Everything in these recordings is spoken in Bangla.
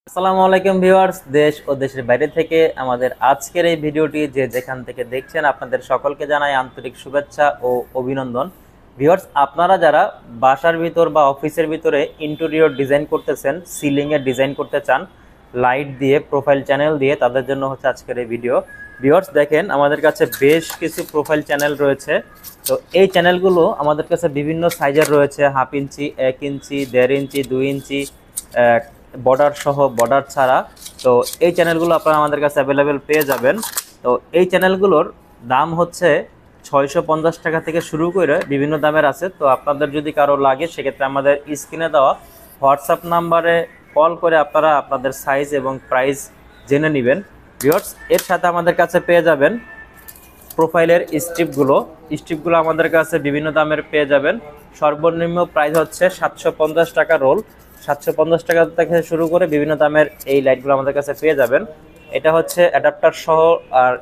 আসসালামু আলাইকুম ভিউয়ার্স, দেশ ও দেশের বাইরে থেকে আমাদের আজকের এই ভিডিওটি যে যেখান থেকে দেখছেন আপনাদের সকলকে জানাই আন্তরিক শুভেচ্ছা ও অভিনন্দন। ভিউয়ার্স, আপনারা যারা বাসার ভিতর বা অফিসের ভিতরে ইন্টেরিয়র ডিজাইন করতেছেন, সিলিং এর ডিজাইন করতে চান লাইট দিয়ে, প্রোফাইল চ্যানেল দিয়ে, তাদের জন্য হচ্ছে আজকের এই ভিডিও। ভিউয়ার্স দেখেন, আমাদের কাছে বেশ কিছু প্রোফাইল চ্যানেল রয়েছে। তো এই চ্যানেলগুলো আমাদের কাছে বিভিন্ন সাইজের রয়েছে, 1/2 ইঞ্চি, 1 ইঞ্চি, 1.5 ইঞ্চি, 2 ইঞ্চি, বর্ডার সহ, বর্ডার ছাড়া। তো এই চ্যানেলগুলো আপনারা আমাদের কাছে অ্যাভেলেবেল পেয়ে যাবেন। তো এই চ্যানেলগুলোর দাম হচ্ছে 650 টাকা থেকে শুরু করে বিভিন্ন দামের আছে। তো আপনাদের যদি কারো লাগে সেক্ষেত্রে আমাদের স্ক্রিনে দেওয়া হোয়াটসঅ্যাপ নাম্বারে কল করে আপনারা আপনাদের সাইজ এবং প্রাইস জেনে নেবেন। ভিউয়ার্স, এর সাথে আমাদের কাছে পেয়ে যাবেন প্রোফাইলের স্ট্রিপগুলো আমাদের কাছে বিভিন্ন দামের পেয়ে যাবেন। সর্বনিম্ন প্রাইস হচ্ছে 750 টাকা রোল। 750 টাকা থেকে শুরু করে বিভিন্ন দামের এই লাইটগুলো আমাদের কাছে পেয়ে যাবেন। এটা হচ্ছে অ্যাডাপ্টার সহ, আর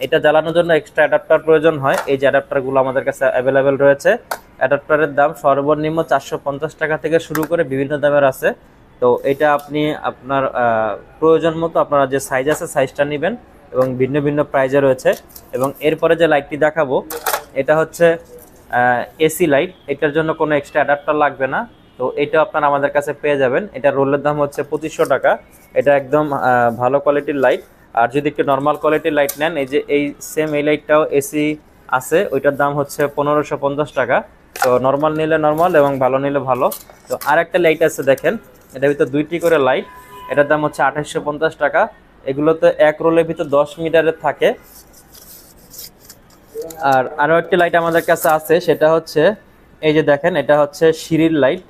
এটা জ্বালানোর জন্য এক্সট্রা অ্যাডাপ্টার প্রয়োজন হয়। এই যে অ্যাডাপ্টারগুলো আমাদের কাছে অ্যাভেলেবেল রয়েছে। অ্যাডাপ্টারের দাম সর্বনিম্ন 450 টাকা থেকে শুরু করে বিভিন্ন দামের আছে। তো এটা আপনি আপনার প্রয়োজন মতো আপনারা যে সাইজ আছে সাইজটা নেবেন, এবং ভিন্ন ভিন্ন প্রাইজে রয়েছে। এবং এরপরে যে লাইটটি দেখাবো এটা হচ্ছে এসি লাইট। এটার জন্য কোনো এক্সট্রা অ্যাডাপ্টার লাগবে না। তো এটা আপনারা আমাদের কাছে পেয়ে যাবেন। এটা রোলের দাম হচ্ছে 2500 টাকা। এটা একদম ভালো কোয়ালিটির লাইট। আর যদি একটু নর্মাল কোয়ালিটির লাইট নেন, এই যে এই সেম এই লাইটটাও এসি আছে, ওইটার দাম হচ্ছে 1550 টাকা। তো নর্মাল নিলে নর্মাল এবং ভালো নিলে ভালো। তো আর একটা লাইট আছে দেখেন, এটার ভিতর 2টি করে লাইট, এটার দাম হচ্ছে 2850 টাকা। এগুলোতে এক রোলের ভিতর 10 মিটারের থাকে। আর আরও একটি লাইট আমাদের কাছে আছে, সেটা হচ্ছে এই যে দেখেন, এটা হচ্ছে সিঁড়ির লাইট।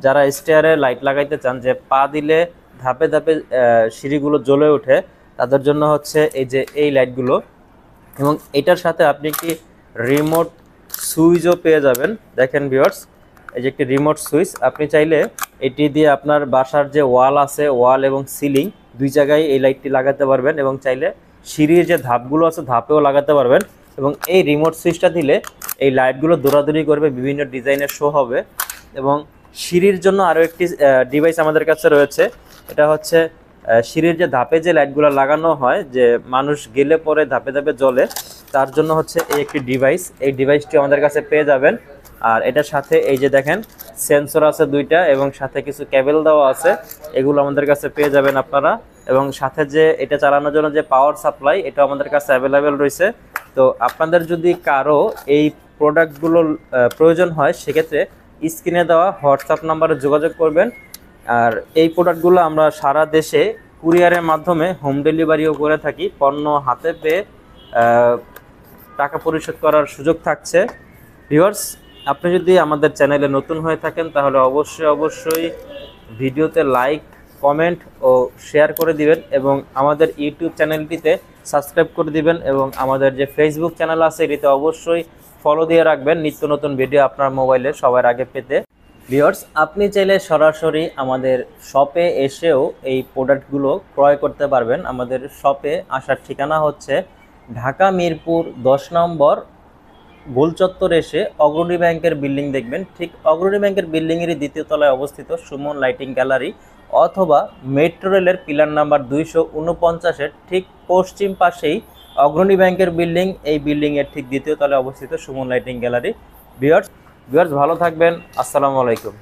যারা স্টেয়ারে লাইট লাগাইতে চান, যে পা দিলে ধাপে ধাপে সিঁড়িগুলো জ্বলে ওঠে, তাদের জন্য হচ্ছে এই যে এই লাইটগুলো। এবং এটার সাথে আপনি একটি রিমোট সুইচও পেয়ে যাবেন। দেখেন ভিউয়ার্স, এই যে একটি রিমোট সুইচ, আপনি চাইলে এটি দিয়ে আপনার বাসার যে ওয়াল আছে, ওয়াল এবং সিলিং দুই জায়গায় এই লাইটটি লাগাতে পারবেন, এবং চাইলে সিঁড়ির যে ধাপগুলো আছে ধাপেও লাগাতে পারবেন। এবং এই রিমোট সুইচটা দিলে এই লাইটগুলো দৌড়াদৌড়ি করবে, বিভিন্ন ডিজাইনের শো হবে। এবং সিঁড়ির জন্য আরও একটি ডিভাইস আমাদের কাছে রয়েছে। এটা হচ্ছে সিঁড়ির যে ধাপে যে লাইটগুলো লাগানো হয়, যে মানুষ গেলে পরে ধাপে ধাপে জ্বলে, তার জন্য হচ্ছে এই একটি ডিভাইস। এই ডিভাইসটি আমাদের কাছে পেয়ে যাবেন। আর এটার সাথে এই যে দেখেন সেন্সর আছে 2টা, এবং সাথে কিছু কেবল দেওয়া আছে, এগুলো আমাদের কাছে পেয়ে যাবেন আপনারা। এবং সাথে যে এটা চালানোর জন্য যে পাওয়ার সাপ্লাই, এটা আমাদের কাছে অ্যাভেলেবেল রয়েছে। তো আপনাদের যদি কারো এই প্রোডাক্টগুলো প্রয়োজন হয়, সেক্ষেত্রে স্ক্রিনে দেওয়া হোয়াটসঅ্যাপ নাম্বারে যোগাযোগ করবেন। আর এই প্রোডাক্টগুলো আমরা সারা দেশে কুরিয়ারের মাধ্যমে হোম ডেলিভারিও করে থাকি। পণ্য হাতে পেয়ে টাকা পরিশোধ করার সুযোগ থাকছে। ভিউয়ার্স, আপনি যদি আমাদের চ্যানেলে নতুন হয়ে থাকেন, তাহলে অবশ্যই ভিডিওতে লাইক, কমেন্ট ও শেয়ার করে দিবেন, এবং আমাদের ইউটিউব চ্যানেলটিতে সাবস্ক্রাইব করে দিবেন, এবং আমাদের যে ফেসবুক চ্যানেল আছে এটিতে অবশ্যই ফলো দিয়ে রাখবেন, নিত্য নতুন ভিডিও আপনার মোবাইলে সবার আগে পেতে। ভিউয়ার্স, আপনি চাইলে সরাসরি আমাদের শপে এসেও এই প্রোডাক্টগুলো ক্রয় করতে পারবেন। আমাদের শপে আসার ঠিকানা হচ্ছে ঢাকা মিরপুর 10 নম্বর গোল চত্বরে এসে অগ্রণী ব্যাংকের বিল্ডিং দেখবেন। ঠিক অগ্রণী ব্যাংকের বিল্ডিংয়েরই দ্বিতীয় তলায় অবস্থিত সুমন লাইটিং গ্যালারি, অথবা মেট্রো রেলের পিলার নাম্বার 249-এর ঠিক পশ্চিম পাশেই অগ্রণী ব্যাংকের বিল্ডিং। এই বিল্ডিংয়ের ঠিক দ্বিতীয় তলায় অবস্থিত সুমন লাইটিং গ্যালারি। ভিউয়ার্স ভালো থাকবেন। আসসালামু আলাইকুম।